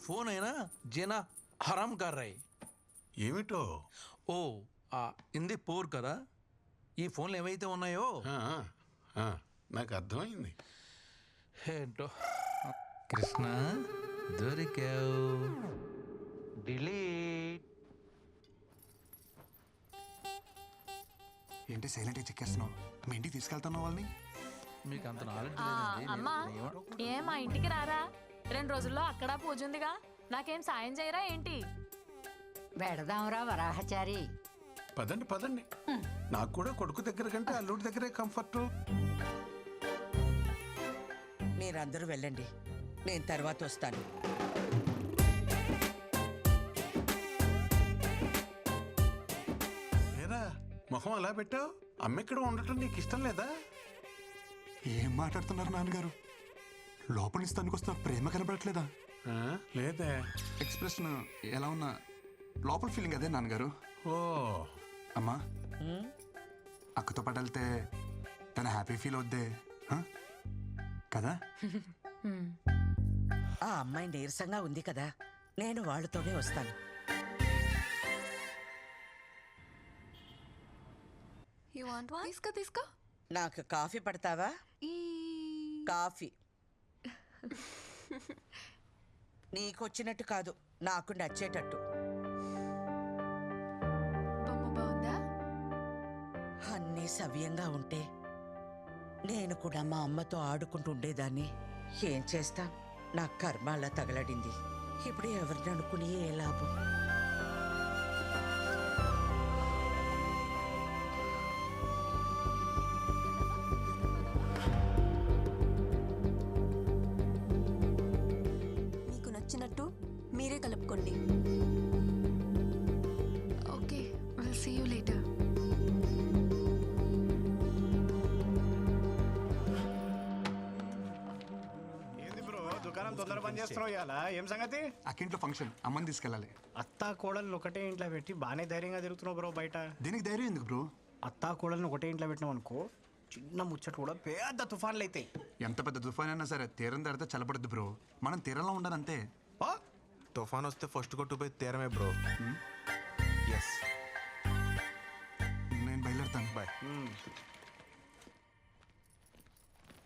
Phone है ना जीना हराम कर रहे ఏమిటో ఓ ఇంది పోర్ కదా ఈ ఫోన్లు ఏవైతే ఉన్నాయో ఆ, ఆ, నాకు అర్థమైంది. ఏంటో కృష్ణ దొరికావు డిలీట్ ఏంటి సైలెంట్గా చెక్కేస్తున్నావు? మీ ఇంటికి తీసుకెళ్తున్నావు వాళ్ళని? మీకు అంత నాలెడ్జ్ అమ్మా ఏ మా ఇంటికి రారా? 2 రోజుల్లో అక్కడ పూజ ఉందిగా, నాకేం సాయం చేయరా ఏంటి? వెడదాంరా వరాహచారి. పదండి పదండి, నాకు కూడా కొడుకు దగ్గర కంటే అల్లుడి దగ్గరే కంఫర్ట్. మీరందరూ వెళ్ళండి, నేను తర్వాత వస్తాను. ఏరా మొహం అలా పెట్టావు? అమ్మెక్కడ ఉండటం నీకు ఇష్టం లేదా? ఏం మాట్లాడుతున్నారు నాన్నగారు? లోపల నుంచి తనుకొస్తున్న ప్రేమ కనబడట్లేదా? ఆ, లేదే. ఎక్స్ప్రెషన్ ఎలా ఉన్నా లోపల ఫీలింగ్ అదే నాన్నగారు. ఓ అమ్మా, అక్కతో పాటు వెళ్తే తన హ్యాపీ ఫీల్ అవుద్దే కదా? ఆ అమ్మాయి నీరసంగా ఉంది కదా, నేను వాళ్ళతోనే వస్తాను. You want one? తీసుకో. నాకు కాఫీ పడతావా? కాఫీ నీకొచ్చినట్టు కాదు, నాకు నచ్చేటట్టు. బొమ్మ బాగుందా? అన్నీ సవ్యంగా ఉంటే నేను కూడా మా అమ్మతో ఆడుకుంటూ ఉండేదాన్ని. ఏం చేస్తా, నా కర్మ అలా తగలడింది. ఇప్పుడు ఎవరిని అనుకుని ఏ లాభం? మీకు నచ్చినట్టు మీరే కలుపుకోండి. Okay, will see you later. ఏంది బ్రో దుకాణం తొందర పని చేస్తున్నావు ఇవాళ? ఏం సంగతి? అక్కింట్లో ఫంక్షన్, అమ్మని తీసుకెళ్ళాలి. అత్తా కోడల్ని ఒకటే ఇంట్లో పెట్టి బాగానే ధైర్యంగా తిరుగుతున్నావు బ్రో బయట. దీనికి ధైర్యం ఎందుకు బ్రో? అత్తా కోడల్ని ఒకటే ఇంట్లో పెట్టినావు అనుకో, చిన్న ముచ్చట కూడా పెద్ద తుఫాన్లు అవుతాయి. ఎంత పెద్ద తుఫాన్ అయినా సరే తీరం దాడితే చల్లబడద్దు బ్రో. మనం తీరంలో ఉండాలంతే. తుఫాన్ వస్తే ఫస్ట్ కొట్టుపోయి తీరమే బ్రో. ఎస్, నేను బయలుదేరుతాను. బాయ్.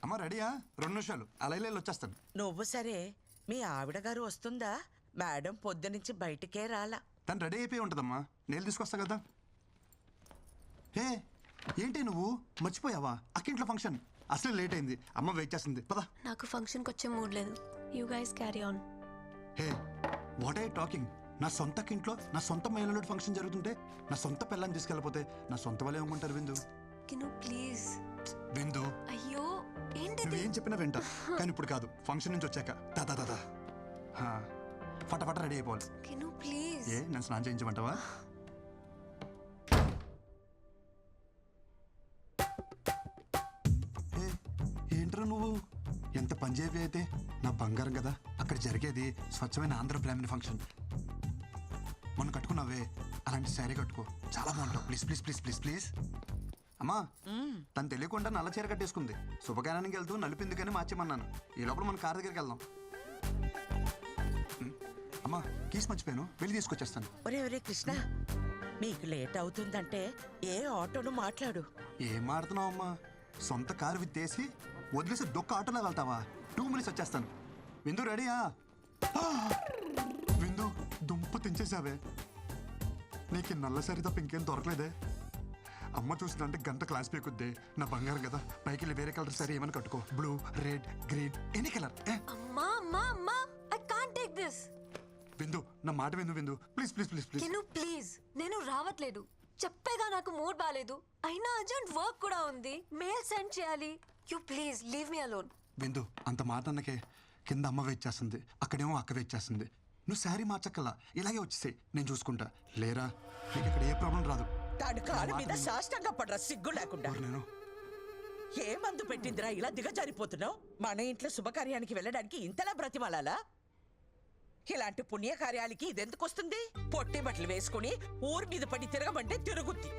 అమ్మ రెడీయా? 2 నిమిషాలు అలా వెళ్ళి వచ్చేస్తాను. నువ్వు సరే, మీ ఆవిడ గారు వస్తుందా? మేడం పొద్దునుంచి బయటికే రాలా. తను రెడీ అయిపోయి ఉంటుందమ్మా, నేను తీసుకొస్తా కదా. హే ఏంటి నువ్వు మర్చిపోయావా? అక్కింట్లో ఫంక్షన్ అసలు లేట్ అయింది, అమ్మ వెయిట్ చేస్తుంది. పదా. నాకు ఫంక్షన్కి వచ్చే మూడ్ లేదు. You guys carry on. Hey what I talking? నా సొంత ఇంట్లో నా సొంత మహిళలు ఫంక్షన్ జరుగుతుంటే నా సొంత పిల్లని తీసుకెళ్ళిపోతే నా సొంత వాళ్ళు ఏమంటారు? విందు కిను ప్లీజ్. విందు, అయ్యో ఏంటిది? నువ్వేం చెప్పినా వింటా, కానీ ఇప్పుడు కాదు. ఫంక్షన్ నుంచి వచ్చాక దాదా దాదా ఫటాఫట రెడీ అయిపోవాలి. కిను ప్లీజ్. ఏ నన్ను స్నానం చేయించమంటావా? ఏంట్రా నువ్వు ఎంత పంజాబీ అయితే నా బంగారం కదా. అక్కడ జరిగేది స్వచ్ఛమైన ఆంధ్ర బ్రాహ్మణ ఫంక్షన్. మొన్న కట్టుకున్నావే అలాంటి శారీ కట్టుకో, చాలా బాగుంటావు. Please please please please please. అమ్మా, తను తెలియకుండా నల్ల చీర కట్టేసుకుంది. శుభకార్యానికి వెళ్తూ నలిపింది కానీ మార్చేమన్నాను. ఈ లోపల మన కార్ దగ్గరికి వెళ్దాం. అమ్మా కీస్ మర్చిపోయాను, వెళ్ళి తీసుకొచ్చేస్తాను. ఒరే ఒరే కృష్ణ, మీకు లేట్ అవుతుందంటే ఏ ఆటోను మాట్లాడు. ఏం మాడుతున్నావు అమ్మా? సొంత కారు విత్తేసి వదిలేసి దొక్క ఆటోలో వెళ్తావా? 2 మినిట్స్ వచ్చేస్తాను. విందు రెడీయా? విందు దుంప తెంచేసావే. నీకు నల్ల సరి తప్ప ఇంకేం దొరకలేదే. అమ్మ చూసిందంటే గంట క్లాస్ పీకుద్ది. నా బంగారం కదా, పైకి వెళ్ళి వేరే కలర్ సరే ఏమని కట్టుకో. Blue, red, green, any colour. అమ్మా అమ్మా అమ్మా, ఐ కాంట్ టేక్ దిస్. విందు నా మాట విందు. విందు ప్లీజ్ ప్లీజ్ ప్లీజ్ ప్లీజ్. కిను ప్లీజ్, నేను రావట్లేదు. చెప్పేగా నాకు మూడ్ బాలేదు. అయినా అర్జెంట్ వర్క్ కూడా ఉంది, మెయిల్ సెండ్ చేయాలి. You please leave me alone. విందు అంత మాట అన్నకే కింద అమ్మ వెయిట్ చేస్తుంది, అక్కడేమో అక్క వెయిట్ చేస్తుంది. నువ్వు శారీ మార్చక్కల్లా ఇలాగే వచ్చేసాయి, నేను చూసుకుంటా. లేరా నీకు ఇక్కడ ఏ ప్రాబ్లం రాదు. తాడు కాలు మీద సాష్టంగా పడరా సిగ్గు లేకుండా. నేను ఏ మందు పెట్టిందిరా ఇలా దిగజారిపోతున్నావు? మన ఇంట్లో శుభకార్యానికి వెళ్ళడానికి ఇంతలా బ్రతిమాలాలా? ఇలాంటి పుణ్యకార్యాలకి ఇదెందుకు వస్తుంది? పొట్టి బట్టలు వేసుకుని ఊరి మీద పడి తిరగమంటే తిరుగుద్ది.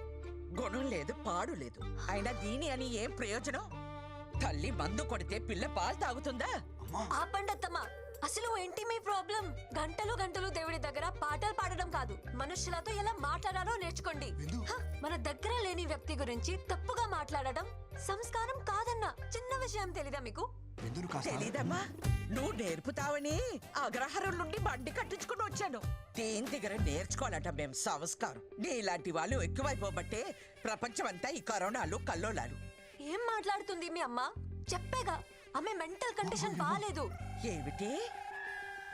గుణం లేదు, పాడు లేదు. అయినా దీని అని ఏం ప్రయోజనం? తల్లి మందు కొడితే పిల్ల పాలు తాగుతుందా? ఆపండి అత్తమ్మా, అసలు ఏంటి మీ ప్రాబ్లం? గంటలు గంటలు దేవుడి దగ్గర పాటలు పాడడం కాదు, మనుషులతో ఎలా మాట్లాడాలో నేర్చుకోండి. హ, మన దగ్గర లేని వ్యక్తి గురించి తప్పుగా మాట్లాడడం సంస్కారం కాదన్న చిన్న విషయం తెలీదా మీకు? ఎందుకు కాస్త తెలీదమ్మా, నువ్వు నేర్పుతావని అగ్రహారం నుండి బండి కట్టించుకుని వచ్చాను. దేని దగ్గర నేర్చుకోవాలట మేం సంస్కారం. నీలాంటి వాళ్ళు ఎక్కువైపోబట్టే ప్రపంచం అంతా ఈ కరోనాలు కల్లోలాలు. ఏం మాట్లాడుతుంది మీ అమ్మ? చెప్పేగా ఆమె మెంటల్ కండిషన్ బాలేదు. ఏమిటి,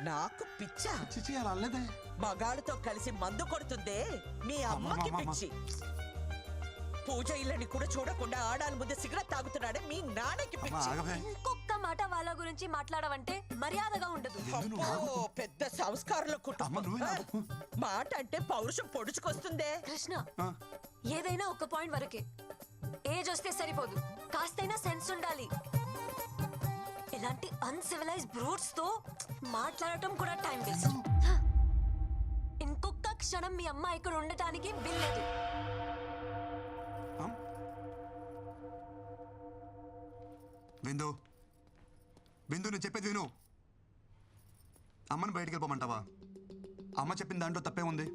నాకు పిచ్చా? చిచి అలా అనలేదే. మగాళ్ళతో కలిసి మందు కొడుతుందే మీ అమ్మకి అమ్మమ్మ. పిచ్చి. పూజ ఇళ్ళని కూడా చూడకుండా ఆడాల ముందు సిగరెట్ తాగుతున్నాడే మీ నాన్నకి అమ్మా పిచ్చి. ఆగవే. ఇంకొక మాట వాళ్ళ గురించి మాట్లాడవంటే మర్యాదగా ఉండదు. అబ్బో, పెద్ద సంస్కారంలో అమ్మ కుటుంబం. నువ్వే నాకు. మాట అంటే పౌరుషం పొడుచుకొస్తుందే. కృష్ణ, ఆ, ఏదైనా ఒక పాయింట్ వరకే. ఏజ్ వస్తే సరిపోదు, కాస్తైనా సెన్స్ ఉండాలి. ఇలాంటి అన్సివిలైజ్ బ్రూట్స్ తో మాట్లాడటం కూడా టైం వేస్ట్. ఇంకొక క్షణం మీ అమ్మ ఇక్కడ ఉండటానికి వీల్లేదు. అమ్. బిందు బిందు నేను చెప్పేది విను. అమ్మని బయటికి వెళ్ళిపోమంటావా? అమ్మ చెప్పిన దాంట్లో తప్పే ఉంది.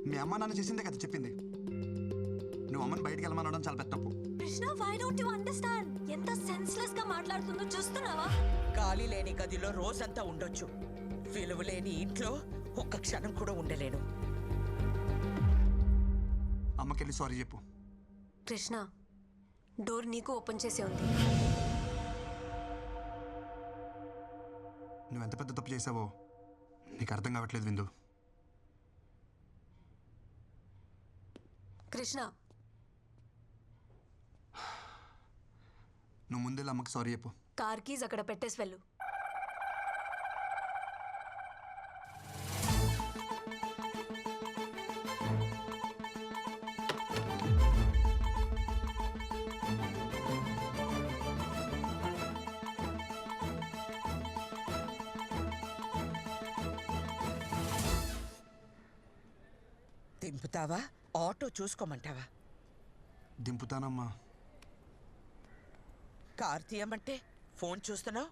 మీ అమ్మ నాన్న చేసిందే కదా చెప్పింది. నువ్వు అమ్మని బయటికి వెళ్ళమనడం చాలా పెద్ద తప్పు. Krishna, why don't you understand? ఎంత సెన్స్లెస్ గా మాట్లాడుతుందో చూస్తున్నావా? గాలి లేని గదిలో రోజంతా ఉండొచ్చు, విలువ లేని ఇంట్లో ఒక్క క్షణం కూడా ఉండలేను. అమ్మకెళ్ళి సారీ చెప్పు. కృష్ణ, డోర్ నీకు ఓపెన్ చేసే ఉంది. నువ్వు ఎంత పెద్ద తప్పు చేసావో నీకు అర్థం కావట్లేదు విందు. కృష్ణ, నువ్వు ముందెళ్ళి అమ్మకి సారీ చెప్పు. కార్ కీజ్ అక్కడ పెట్టేసి వెళ్ళు. దింపుతావా, ఆటో చూసుకోమంటావా? దింపుతానమ్మా. కార్ తీయమంటే ఫోన్ చూస్తున్నావు.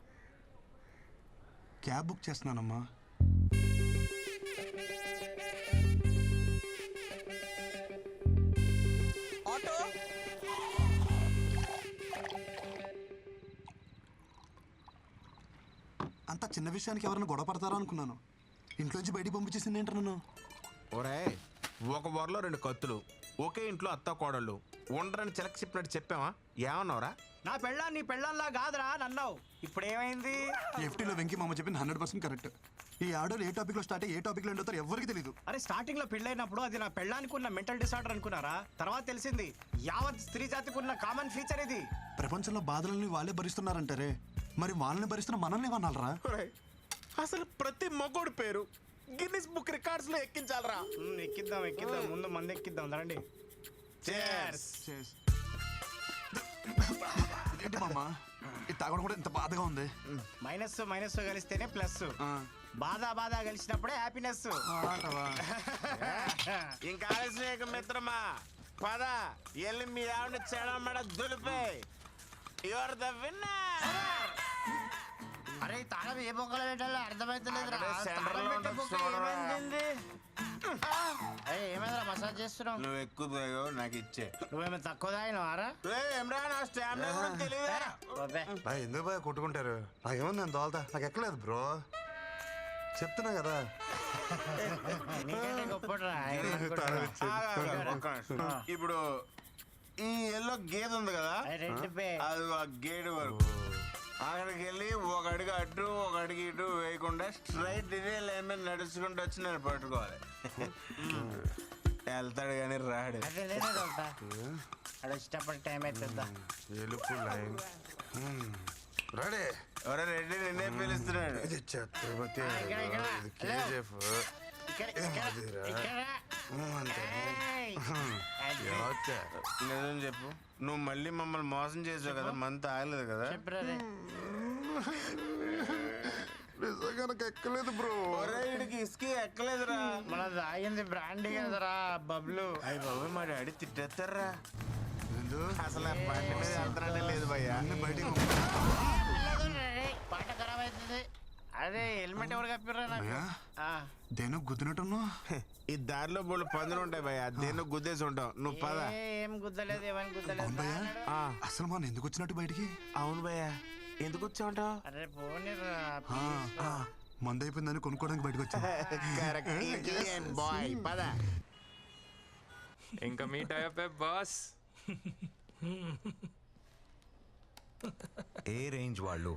క్యాబ్ బుక్ చేస్తున్నానమ్మా. ఆటో, అంత చిన్న విషయానికి ఎవరైనా గొడవ పడతారా అనుకున్నాను. ఇంట్లోంచి బయటికి పంపించేసింది ఏంటి నన్ను? ఒరే, ఒక వరలో 2 కత్తులు, ఒకే ఇంట్లో అత్త కోడళ్ళు ఉండరని చిలక చెప్పినట్టు చెప్పావా? ఏమన్నావురా? నా పెళ్ళా నీ పెళ్ళంలా కాదురా నన్నావు. ఇప్పుడు ఏమైంది? ఎఫ్టీలో వెంకీ మామ చెప్పింది 100% కరెక్ట్. ఈ ఆడోలు ఏ టాపిక్ లో స్టార్ట్ అయ్యి ఏ టాపిక్ లో ఎండుతారో ఎవరికి తెలియదు. అరే స్టార్టింగ్ లో పెళ్ళైనప్పుడు అది నా పెళ్ళానికి ఉన్న మెంటల్ డిసార్డర్ అనుకున్నారా? తర్వాత తెలిసింది యావత్ స్త్రీ జాతికి ఉన్న కామన్ ఫీచర్ ఇది. ప్రపంచంలో బాధలని వాళ్ళే భరిస్తున్నారంటారే, మరి వాళ్ళని భరిస్తున్న మనల్ని ఏమన్నారా? ఒరేయ్, అసలు ప్రతి మగోడు పేరు గిన్నిస్ బుక్ రికార్డ్స్ లో ఎక్కించాలరా. ఎక్కిద్దాం ఎక్కిద్దాం, ముందు మంది ఎక్కిద్దాం రండి. Cheers. ఏంటి మామ ఇది తాగడం కూడా ఇంత బాధగా ఉంది? మైనస్ మైనస్ కలిస్తేనే ప్లస్, ఆ, బాధ బాధ కలిసినప్పుడే హ్యాపీనెస్. అంటావా? ఇంకా ఆలస్యం మిత్రమా, పద ఎల్లి మీ ఆవిడ చెడమడ దులిపే. You're the winner. అరే తాళం ఏ బొక్కలు పెట్టాలో అర్థమైతలేదురా. ఏమైందిరా మసాజ్ చేస్తున్నావు? నువ్వు ఎక్కువ తాగావు, నాకు ఇచ్చే. నువ్వేమో తక్కువ తాగినవారా? ఏమ్రా, నా స్టామినా కూడా తెలియదా? ఎందుకు బాగా కొట్టుకుంటారు? నాకేముంది నేను తోలుతా, నాకు ఎక్కలేదు బ్రో, చెప్తున్నా కదా. నీకంటే గొప్పరా. ఇప్పుడు ఈ ఎల్లో గేదె ఉంది కదా, రెడ్ పే అది ఆ గేట్ వరకు అక్కడికి వెళ్ళి ఒక అడుగు అటు ఒక అడుగు ఇటు వేయకుండా స్ట్రైట్ ఇదే లైన్ మీద నడుచుకుంటూ వచ్చి నేను పట్టుకోవాలి. వెళ్తాడు కానీ రాడు. అదే నేనే తోలుతా. అక్కడ వచ్చేటప్పుడు టైం అవుతుందా? ఎలుపు లైన్ రెడీ. ఎవరో రెడ్డి నిన్నే పిలుస్తున్నాడు. ఛత్రపతి ఇక్కడ, ఇక్కడ. ఇది కేజీఎఫ్. ఇక్కడ ఇక్కడ ఇక్కడ. ఏయ్. అది. నిజం చెప్పు, నువ్వు మళ్ళీ మమ్మల్ని మోసం చేసావు కదా, మంత్ ఆగలేదు కదా? చెప్పురా రే. నిజంగా నాకు ఎక్కలేదు బ్రో. ఒరే, వీడికి ఇసుక ఎక్కలేదురా. మన తాగింది బ్రాండీ కదరా బబ్లు. అయ్యి బాబు, మా డాడీ తిట్టేస్తారా? విందు, అసలు ఆ బండి మీద వెళ్తానే లేదు భయ్యా. అన్ని బయటికి పాట ఖరాబ్ అవుతుంది. అరే హెల్మెట్ ఎవరు కప్పిర్రా నాకు భయ్యా ఆ, దేనో గుద్దినట్టున్నావు. ఈ దారిలో బోళ్ళు పందులు ఉంటాయి భయ్య దేన్నో గుద్దేసి ఉంటావు నువ్వు పద. ఏం గుద్దలేదు ఏమని గుద్దలేదు అవును భయ్యా ఆ, అసలు మనం ఎందుకు వచ్చినట్టు బయటికి? అవును భయ్య ఎందుకు వచ్చావుంటావు? అరే పోనీరా మందు అయిపోయిందని కొనుక్కోవడానికి బయటకు వచ్చా. బాయ్ పద. ఇంకా మీట్ అయ్యే బాస్. ఏ రేంజ్ వాళ్ళు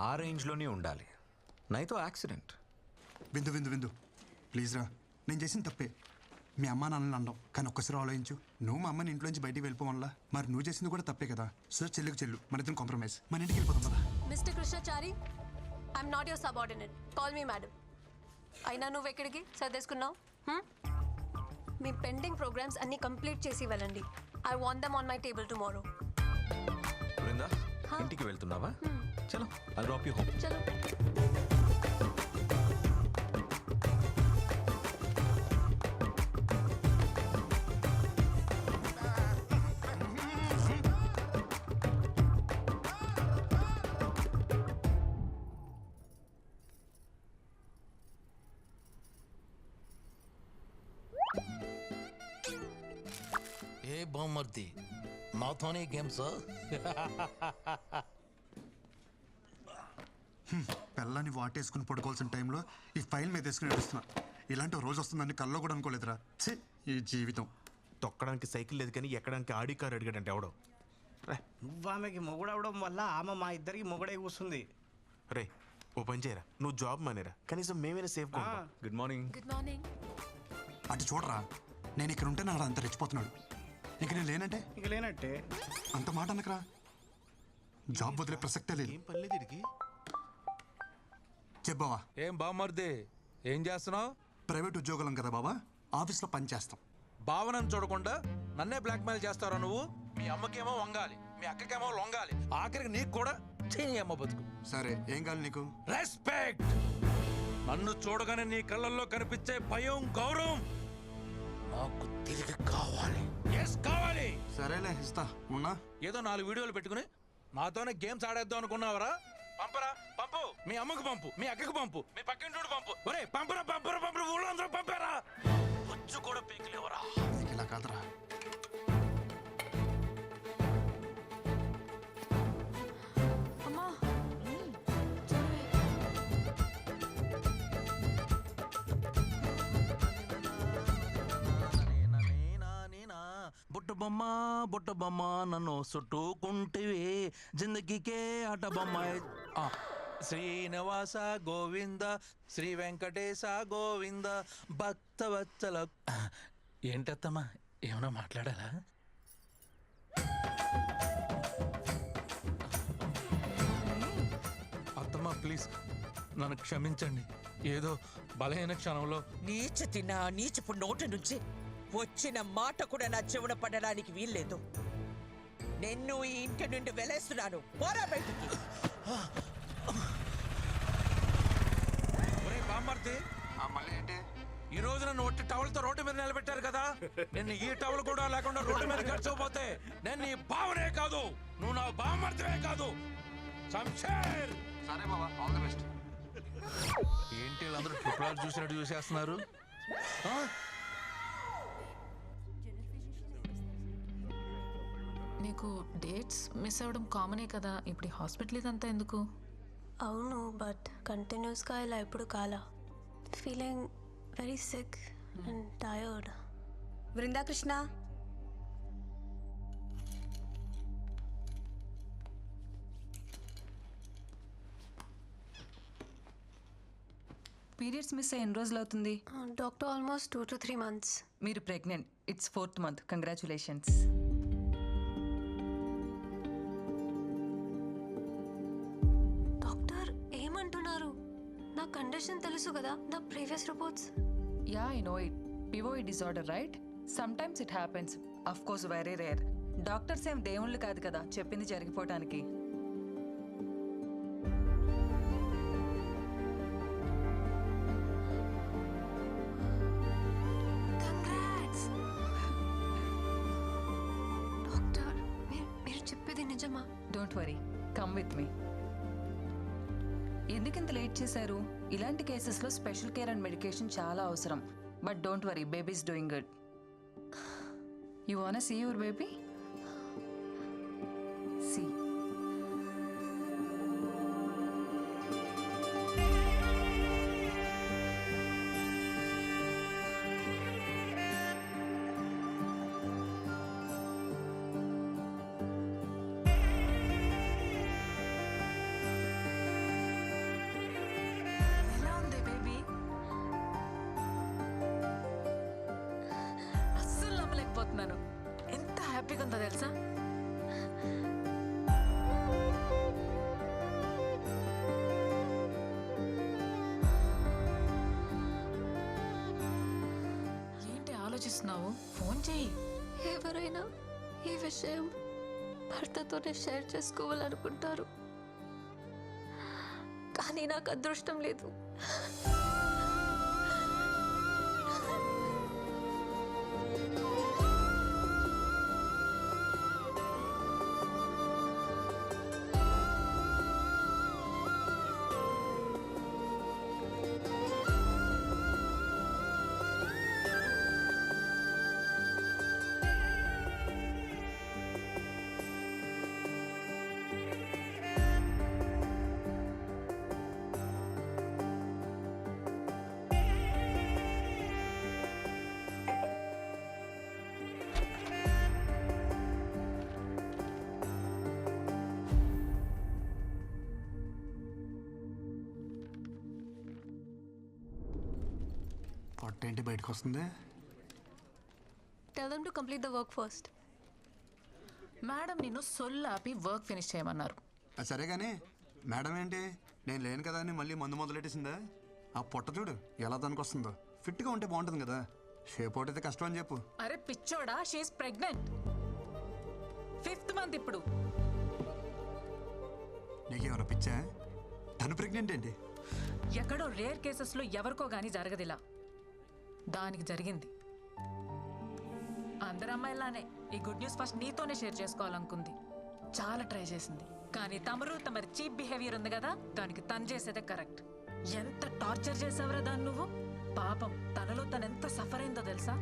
ఆ రేంజ్లోనే ఉండాలి, నైతో యాక్సిడెంట్. విందు విందు విందు ప్లీజ్ రా, నేను చేసిన తప్పే. మీ అమ్మ నాన్నని అనడం, కానీ ఒక్కసారి ఆలోచించు. నువ్వు మా అమ్మని ఇంట్లోంచి బయటికి వెళ్ళిపోవాలా, మరి నువ్వు చేసింది కూడా తప్పే కదా. సో చెల్లికి చెల్లు, మన ఇద్దరం కాంప్రమైజ్, మన ఇంటికి వెళ్ళిపోతాం కదా. Mister Krishnachari, I'm not your subordinate, call me madam. అయినా నువ్వు ఎక్కడికి సర్దేసుకున్నావు? మీ పెండింగ్ ప్రోగ్రామ్స్ అన్ని కంప్లీట్ చేసి వెళ్ళండి. I want them on my table tomorrow. Brinda ఇంటికి వెళ్తున్నావా? చలో ఐ డ్రాప్ యూ హోమ్. చలో. ఏ బామ్మర్ది నాతోనే గేమ్స్? పిల్లని వాటేసుకుని పడుకోవాల్సిన టైంలో ఈ ఫైల్ మీద వేసుకుని నడుస్తున్నా. ఇలాంటి ఓ రోజు వస్తుందని కల్లో కూడా అనుకోలేదురా. ఛీ, ఈ జీవితం. తొక్కడానికి సైకిల్ లేదు కానీ ఎక్కడానికి ఆడి కారు అడిగాడంటే ఎవడో. నువ్వు ఆమెకి మొగుడు అవడం వల్ల ఆమె మా ఇద్దరికి మొగుడే కూస్తుంది. రే ఓ పని చేయరా, నువ్వు జాబ్ మానేరా, కనీసం మేమైనా safe good morning. Good morning. అటు చూడరా, నేను ఇక్కడ ఉంటే నాడు అంత రెచ్చిపోతున్నాడు. ఇంక నేను లేనంటే ఇక లేనట్టే. అంత మాట అనకరా. జాబ్ వదిలే ప్రసక్తే లేదు. ఏం పర్లేదు ఇడికి. చెప్పావా, ఏం బామ్మర్ది ఏం చేస్తున్నావు? ప్రైవేట్ ఉద్యోగులం కదా బాబా, ఆఫీస్లో పని చేస్తాం. భావనను చూడకుండా నన్నే బ్లాక్మెయిల్ చేస్తారా నువ్వు? మీ అమ్మకేమో వంగాలి, మీ అక్కకేమో లొంగాలి, ఆఖరికి నీకు కూడా చేయని అమ్మ బతుకు. సరే ఏం కావాలి నీకు? రెస్పెక్ట్. నన్ను చూడగానే నీ కళ్ళల్లో కనిపించే భయం, గౌరవం నాకు తిరిగి కావాలి. ఎస్ కావాలి. సరేలే ఇస్తా, ఉన్నా. ఏదో 4 వీడియోలు పెట్టుకుని నాతోనే గేమ్స్ ఆడేద్దాం అనుకున్నావరా? పంపరా, పంపు. మీ అమ్మకు పంపు, మీ అక్కకు పంపు, మీ పక్కింటోడు పంపు. ఒరే పంపరా పంపరా పంపరా, ఊళ్ళో అందరూ పంపారా. వచ్చు కూడా పీకిలేవరా. ఇలా కాదురా. అమ్మా. బుట్ట బొమ్మ నన్ను చుట్టుకుంటివి, జిందగీకే ఆట బొమ్మ. శ్రీనివాస గోవింద, శ్రీ వెంకటేశ గోవింద, భక్తవత్సల. ఏంటత్తమ్మా, ఏమన్నా మాట్లాడాలా? అత్తమ్మా ప్లీజ్ నన్ను క్షమించండి. ఏదో బలహీన క్షణంలో నీచపు నోటి నుంచి వచ్చిన మాట కూడా నా చెవున పడడానికి వీల్లేదు. నిన్ను ఈ ఇంటి నుండి వెలేస్తున్నాను. పోరా బయటికి. ఒరే బామ్మర్ది, ఈ రోజు నన్ను ఒట్టి టవల్తో రోడ్డు మీద నిలబెట్టారు కదా. నేను ఈ టవల్ కూడా లేకుండా రోడ్డు మీద గడిచిపోతే నేను నీ బావనే కాదు, నువ్వు నా బామ్మర్దివే కాదు. శంషేర్. సరే బాబా, ఆల్ ది బెస్ట్. ఏంటి వీళ్ళందరూ ట్రిపుల్ ఆర్ చూసినట్టు చూసేస్తున్నారు? నీకు డేట్స్ మిస్ అవ్వడం కామనే కదా, ఇప్పుడు హాస్పిటల్ ఇదంతా ఎందుకు? అవును, బట్ కంటిన్యూస్గా ఇలా ఎప్పుడు కాలా. Feeling very sick and tired. Brinda Krishna, periods miss అయ్యి ఎన్ని రోజులు అవుతుంది? Doctor almost 2 to 3 months. మీరు pregnant. It's 4th month. Congratulations. Doctor ఏమంటున్నారు? నా కండిషన్ తెలుసు కదా, నా previous reports. Yeah, I know it. పివోఈ disorder, right? Sometimes it happens. Of course very rare. Doctors ఏం దేవుళ్ళు కాదు కదా చెప్పింది జరిగిపోవటానికి. డాక్టర్ మీరు చెప్పేది నిజమా? Don't worry, come with me. ఎందుకు ఇంత లేట్ చేశారు? ఇలాంటి కేసెస్లో స్పెషల్ కేర్ అండ్ మెడికేషన్ చాలా అవసరం. But don't worry, baby's doing good. You want see your baby? See. ఎలా ఉంది బేబీ? అస్సలు నమ్మలేకపోతున్నాను. ఎంత హ్యాపీగా ఉందో తెలుసా? ఏంటి ఆలోచిస్తున్నావు? ఫోన్ చెయ్యి. ఎవరైనా ఈ విషయం భర్తతోనే షేర్ చేసుకోవాలనుకుంటారు, కానీ నాకు అదృష్టం లేదు. పొట్ట ఏంటి బయటకు వస్తుంది? Tell them to complete the work first. Madam నిన్ను సొల్లాపి వర్క్ ఫినిష్ చేయమన్నారు. సరే కానీ మేడం ఏంటి నేను లేను కదా అని మళ్ళీ మందు మొదలెట్టేసిందా? ఆ పొట్ట చూడు ఎలా దానికి వస్తుందో. ఫిట్గా ఉంటే బాగుంటుంది కదా. షేప్ అవుట్ అయితే కష్టం అని చెప్పు. అరే పిచ్చోడా, షీఈస్ ప్రెగ్నెంట్. 5th మంత్ ఇప్పుడు. నీకేమైనా పిచ్చా? తను ప్రెగ్నెంట్ ఏంటి? ఎక్కడో రేర్ కేసెస్లో ఎవరికో గానీ జరగదిలా. దానికి జరిగింది. అందరు అమ్మాయిలానే ఈ గుడ్ న్యూస్ ఫస్ట్ నీతోనే షేర్ చేసుకోవాలనుకుంది. చాలా ట్రై చేసింది, కానీ తమరి చీప్ బిహేవియర్ ఉంది కదా, దానికి తను చేసేదే కరెక్ట్. ఎంత టార్చర్ చేసావురా దాన్ని నువ్వు. పాపం తనలో తను ఎంత సఫర్ అయిందో తెలుసా?